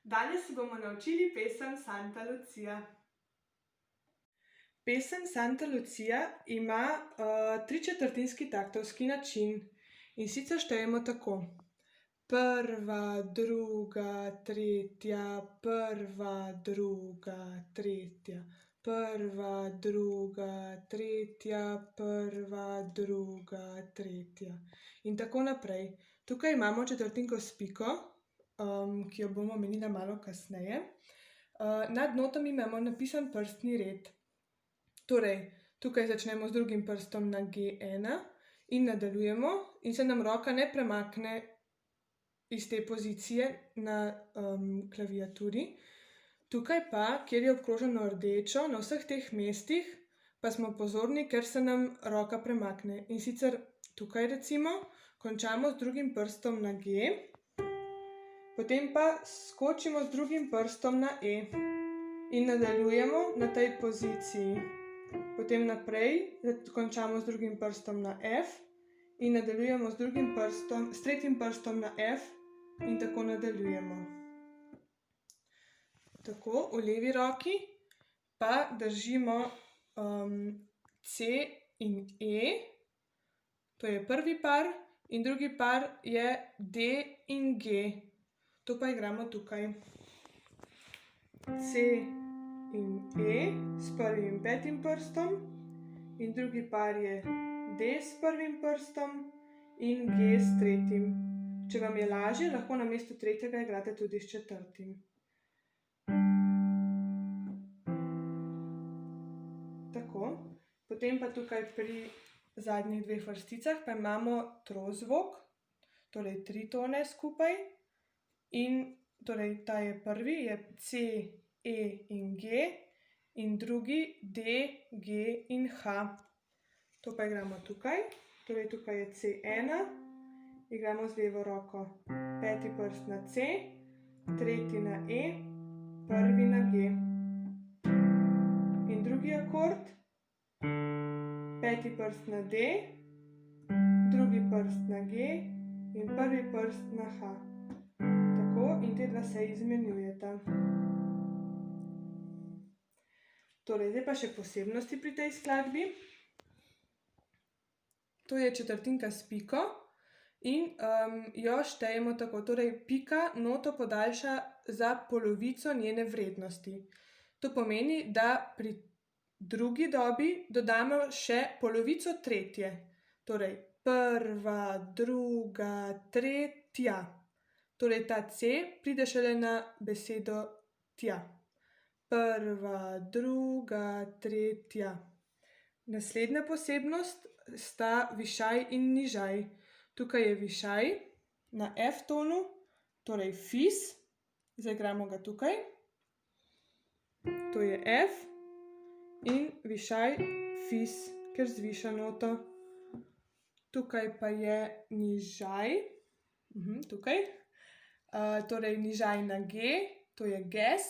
Danes se bomo naučili pesem Santa Lucia. Pesem Santa Lucia ima tričetrtinski taktovski način in sicer štejemo tako: prva, druga, tretja, prva, druga, tretja, prva, druga, tretja, prva, druga, tretja in tako naprej. Tukaj imamo četrtinko s piko, ki jo bomo omenila malo kasneje. Nad notami imamo napisan prstni red. Torej, tukaj začnemo z drugim prstom na G1 in nadaljujemo in se nam roka ne premakne iz te pozicije na klaviaturi. Tukaj pa, kjer je obkroženo rdečo, na vseh teh mestih pa smo pozorni, ker se nam roka premakne. In sicer tukaj recimo končamo z drugim prstom na G, potem pa skočimo z drugim prstom na E in nadaljujemo na tej poziciji. Potem naprej končamo z drugim prstom na F in nadaljujemo s tretjim prstom na F in tako nadaljujemo. Tako, v levi roki pa držimo C in E, to je prvi par, in drugi par je D in G. To pa igramo tukaj. C in E s prvim in petim prstom in drugi par je D s prvim prstom in G s tretjim. Če vam je lažje, lahko namesto tretjega igrate tudi s četrtim. Tako, potem pa tukaj pri zadnjih dveh vrsticah pa imamo trozvok, torej 3 tone skupaj. In torej ta je prvi, je C, E in G in drugi D, G in H. To pa igramo tukaj, torej tukaj je C1, igramo z levo roko peti prst na C, tretji na E, prvi na G. In drugi akord, peti prst na D, drugi prst na G in prvi prst na H. In te dva se izmenjujeta. Torej, zdaj pa še posebnosti pri tej skladbi. To je četrtinka s piko in jo štejemo tako. Torej, pika noto podaljša za polovico njene vrednosti. To pomeni, da pri drugi dobi dodamo še polovico tretje. Torej, prva, druga, tretja. Torej, ta C pride šele na besedo tja. Prva, druga, tretja. Naslednja posebnost sta višaj in nižaj. Tukaj je višaj na F tonu, torej fis. Zaigramo ga tukaj. To je F in višaj fis, ker zviša noto. Tukaj pa je nižaj, tukaj. Torej nižaj na G, to je ges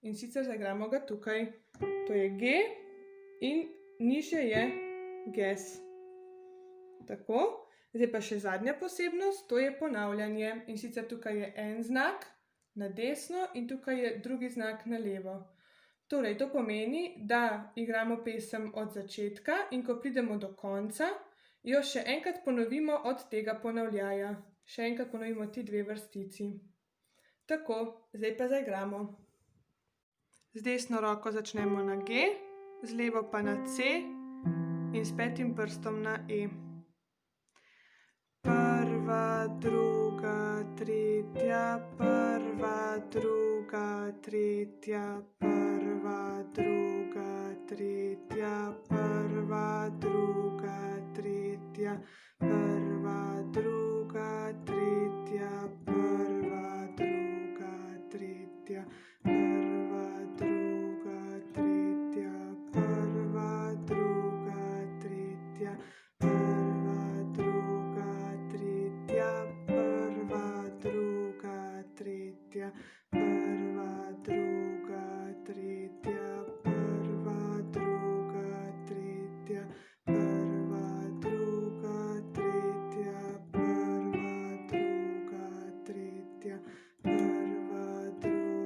in sicer zaigramo ga tukaj. To je G in nižje je ges. Tako, zdaj pa še zadnja posebnost, to je ponavljanje. In sicer tukaj je en znak na desno in tukaj je drugi znak na levo. Torej, to pomeni, da igramo pesem od začetka in ko pridemo do konca, jo še enkrat ponovimo od tega ponavljaja. Še enkrat ponovimo ti dve vrstici. Tako, zdaj pa zaigramo. Z desno roko začnemo na G, z levo pa na C in s petim prstom na E. Prva, druga, tretja, prva, druga, tretja, prva, druga, tretja, prva, druga, tretja, prva, druga, tretja, prva, druga, tretja, prva, druga, tretja, prva, druga, tretja, prva, druga, tretja, prva, druga, tretja, prva, druga, tretja, prva, druga, tretja, prva, druga, tretja, prva, druga, tretja, prva, druga,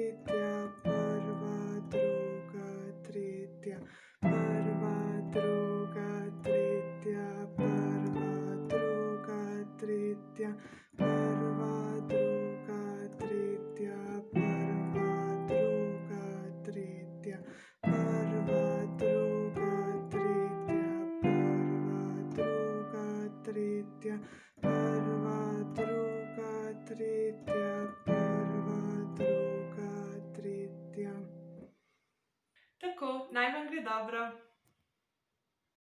tretja, prva, druga, tretja, prva, druga, tretja, prva, druga, tretja, prva, druga, tretja, prva, druga, tretja, prva, druga, tretja, prva, druga, tretja, prva, druga, tretja, prva, druga, tretja. Tako, naj vam gre dobro.